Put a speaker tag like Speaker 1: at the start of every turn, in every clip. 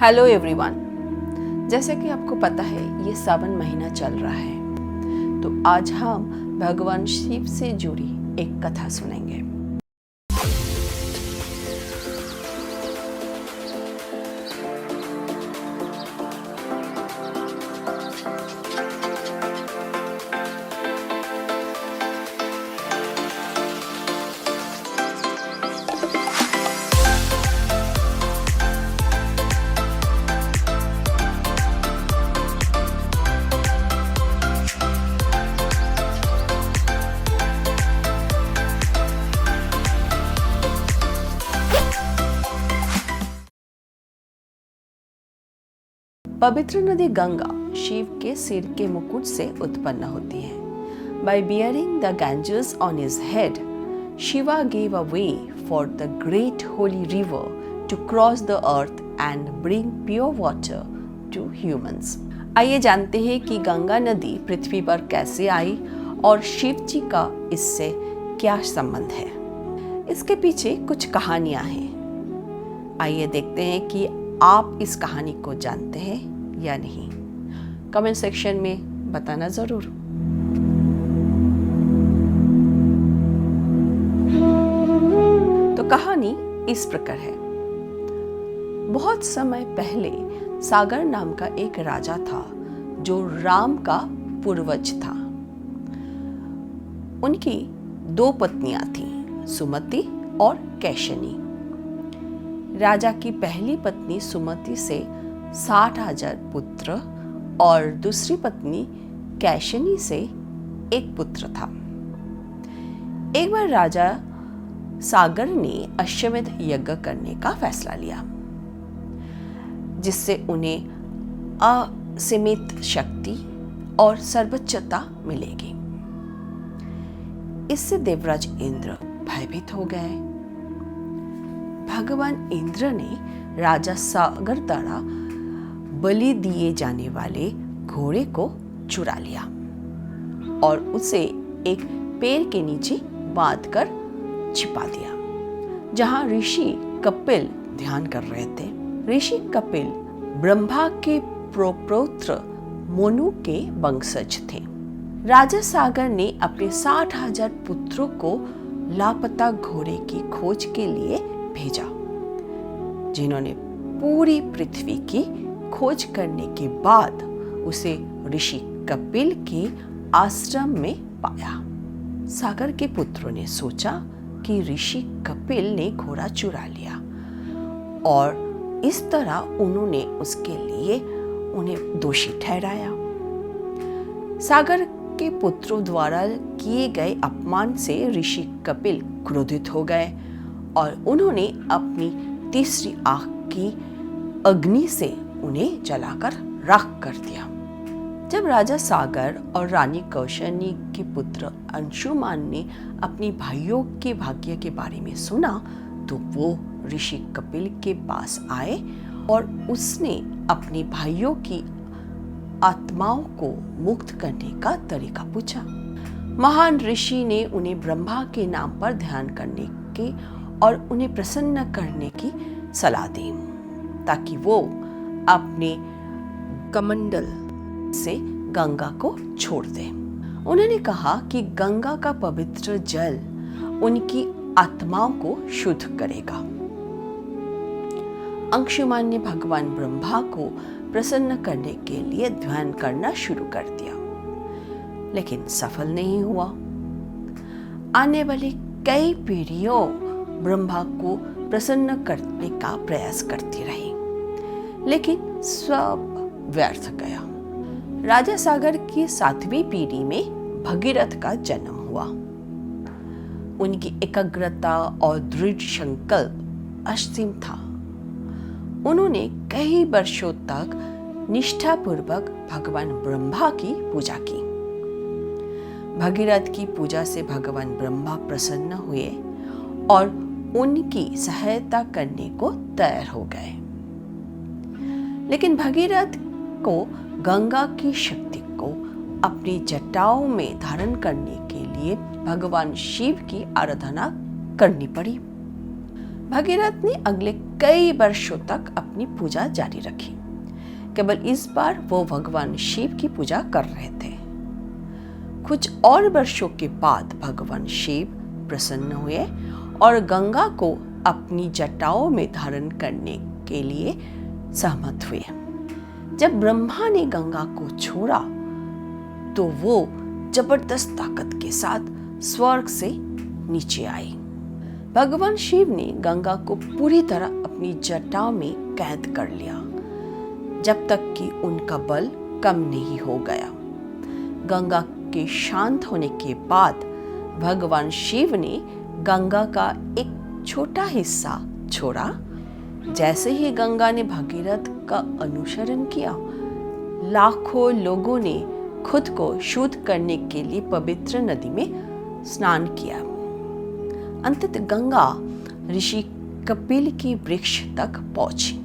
Speaker 1: Hello everyone. जैसे कि आपको पता है ये सावन महीना चल रहा है, तो आज हम भगवान शिव से जुड़ी एक कथा सुनेंगे। पवित्र नदी गंगा शिव के सिर के मुकुट से उत्पन्न होती है। By bearing the Ganges on his head, Shiva gave a way for the great holy river to cross the earth and bring pure water to humans. आइए जानते हैं कि गंगा नदी पृथ्वी पर कैसे आई और शिव जी का इससे क्या संबंध है। इसके पीछे कुछ कहानियां हैं। आइए देखते हैं कि आप इस कहानी को जानते हैं या नहीं। कमेंट सेक्शन में बताना जरूर। तो कहानी इस प्रकार है। बहुत समय पहले सागर नाम का एक राजा था जो राम का पूर्वज था। उनकी 2 पत्नियां थीं, सुमति और कैशनी। राजा की पहली पत्नी सुमति से 60,000 पुत्र और दूसरी पत्नी कैशनी से 1 पुत्र था। एक बार राजा सागर ने अश्वमेध यज्ञ करने का फैसला लिया, जिससे उन्हें असीमित शक्ति और सर्वोच्चता मिलेगी। इससे देवराज इंद्र भयभीत हो गए। भगवान इंद्र ने राजा सागर द्वारा बलि दिए जाने वाले घोड़े को चुरा लिया और उसे एक पेड़ के नीचे बांधकर छिपा दिया, जहां ऋषि कपिल ध्यान कर रहे थे। ऋषि कपिल ब्रह्मा के प्रपौत्र मनु के वंशज थे। राजा सागर ने अपने 60,000 पुत्रों को लापता घोड़े की खोज के लिए भेजा, जिन्होंने पूरी पृथ्वी की खोज करने के बाद उसे ऋषि कपिल के आश्रम में पाया। सागर के पुत्रों ने सोचा कि ऋषि कपिल ने घोड़ा चुरा लिया और इस तरह उन्होंने उसके लिए उन्हें दोषी ठहराया। सागर के पुत्रों द्वारा किए गए अपमान से ऋषि कपिल क्रोधित हो गए और उन्होंने अपनी तीसरी आंख की अग्नि से उन्हें जलाकर राख कर दिया। जब राजा सागर और रानी कौशनी के पुत्र अंशुमान ने अपनी भाइयों के भाग्य के बारे में सुना, तो वो ऋषि कपिल के पास आए और उसने अपने भाइयों की आत्माओं को मुक्त करने का तरीका पूछा। महान ऋषि ने उन्हें ब्रह्मा के नाम पर ध्यान करने के और उन्हें प्रसन्न करने की सलाह दी, ताकि वो अपने कमंडल से गंगा को छोड़ दें। उन्होंने कहा कि गंगा का पवित्र जल उनकी आत्माओं को शुद्ध करेगा। अंशुमान ने भगवान ब्रह्मा को प्रसन्न करने के लिए ध्यान करना शुरू कर दिया, लेकिन सफल नहीं हुआ। आने वाली कई पीढ़ियों ब्रह्मा को प्रसन्न करने का प्रयास करती रही, लेकिन सब व्यर्थ गया। राजा सागर की 7वीं पीढ़ी में भगीरथ का जन्म हुआ। उनकी एकाग्रता और दृढ़ संकल्प असीम था। उन्होंने कई वर्षों तक निष्ठापूर्वक भगवान ब्रह्मा की पूजा की। भगीरथ की पूजा से भगवान ब्रह्मा प्रसन्न हुए और उनकी सहायता करने को तैयार हो गए। लेकिन भगीरथ को गंगा की शक्ति को अपनी जटाओं में धारण करने के लिए भगवान शिव की आराधना करनी पड़ी। भगीरथ ने अगले कई वर्षों तक अपनी पूजा जारी रखी। केवल इस बार वो भगवान शिव की पूजा कर रहे थे। कुछ और वर्षों के बाद भगवान शिव प्रसन्न हुए और गंगा को अपनी जटाओं में धारण करने के लिए सहमत हुए। जब ब्रह्मा ने गंगा को छोड़ा तो वो जबरदस्त ताकत के साथ स्वर्ग से नीचे आई। भगवान शिव ने गंगा को पूरी तरह अपनी जटाओं में कैद कर लिया जब तक कि उनका बल कम नहीं हो गया। गंगा के शांत होने के बाद भगवान शिव ने गंगा का एक छोटा हिस्सा छोड़ा। जैसे ही गंगा ने भगीरथ का अनुसरण किया, लाखों लोगों ने खुद को शुद्ध करने के लिए पवित्र नदी में स्नान किया। अंततः गंगा ऋषि कपिल की वृक्ष तक पहुंची।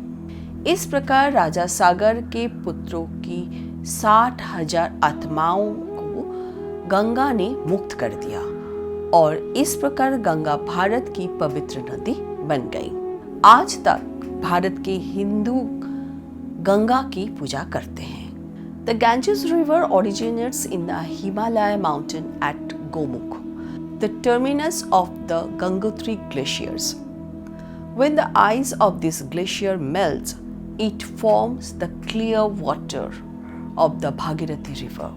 Speaker 1: इस प्रकार राजा सागर के पुत्रों की 60,000 आत्माओं को गंगा ने मुक्त कर दिया और इस प्रकार गंगा भारत की पवित्र नदी बन गई। आज तक भारत के हिंदू गंगा की पूजा करते हैं। The Ganges River originates in the Himalaya mountain at Gomukh, the terminus of the Gangotri glaciers. When the ice of this glacier melts, it forms the clear water of the Bhagirathi River.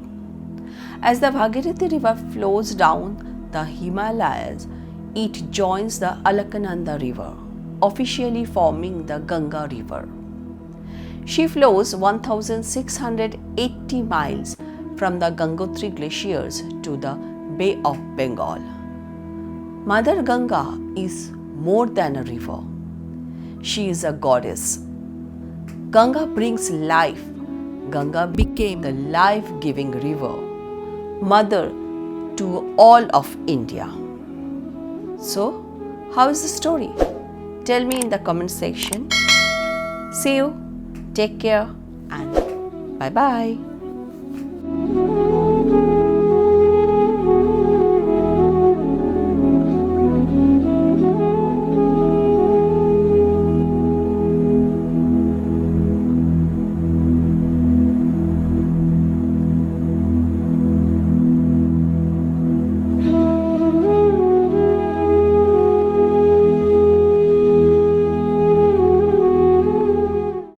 Speaker 1: As the Bhagirathi River flows down the Himalayas, it joins the Alaknanda River, officially forming the Ganga River. She flows 1,680 miles from the Gangotri glaciers to the Bay of Bengal. Mother Ganga is more than a river. She is a goddess. Ganga brings life. Ganga became the life-giving river, mother to all of India. So, how is the story? Tell me in the comment section. See you. Take care and bye-bye.